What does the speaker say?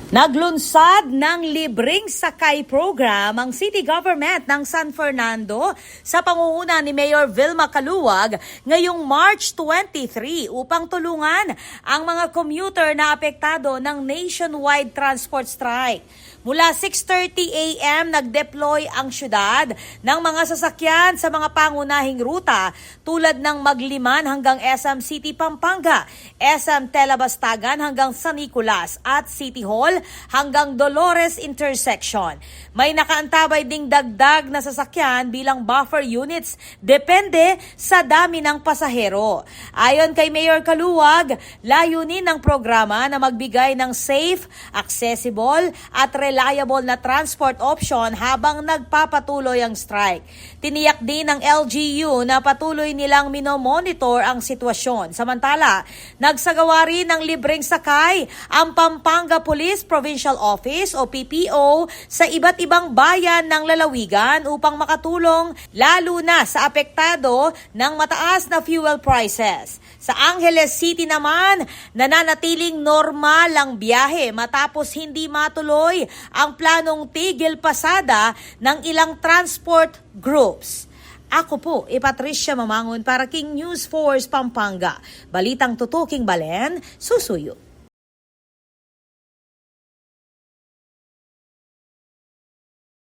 Naglunsad ng libreng sakay program ang city government ng San Fernando sa pangunguna ni Mayor Vilma Caluwag ngayong March 23 upang tulungan ang mga commuter na apektado ng nationwide transport strike. Mula 6:30 a.m. nag-deploy ang syudad ng mga sasakyan sa mga pangunahing ruta tulad ng Magliman hanggang SM City Pampanga, SM Telebastagan hanggang San Nicolas at City Hall hanggang Dolores Intersection. May nakaantabay ding dagdag na sasakyan bilang buffer units depende sa dami ng pasahero. Ayon kay Mayor Caluwag, layunin ng programa na magbigay ng safe, accessible at reliable na transport option habang nagpapatuloy ang strike. Tiniyak din ng LGU na patuloy nilang minomonitor ang sitwasyon. Samantala, nagsagawa rin ng libreng sakay ang Pampanga Police Provincial Office o PPO sa iba't ibang bayan ng lalawigan upang makatulong lalo na sa apektado ng mataas na fuel prices. Sa Angeles City naman, nananatiling normal ang biyahe matapos hindi matuloy ang planong tigil pasada ng ilang transport groups. Ako po, Patricia Mamangon para King News Force Pampanga. Balitang tutuking Balen, susuyo.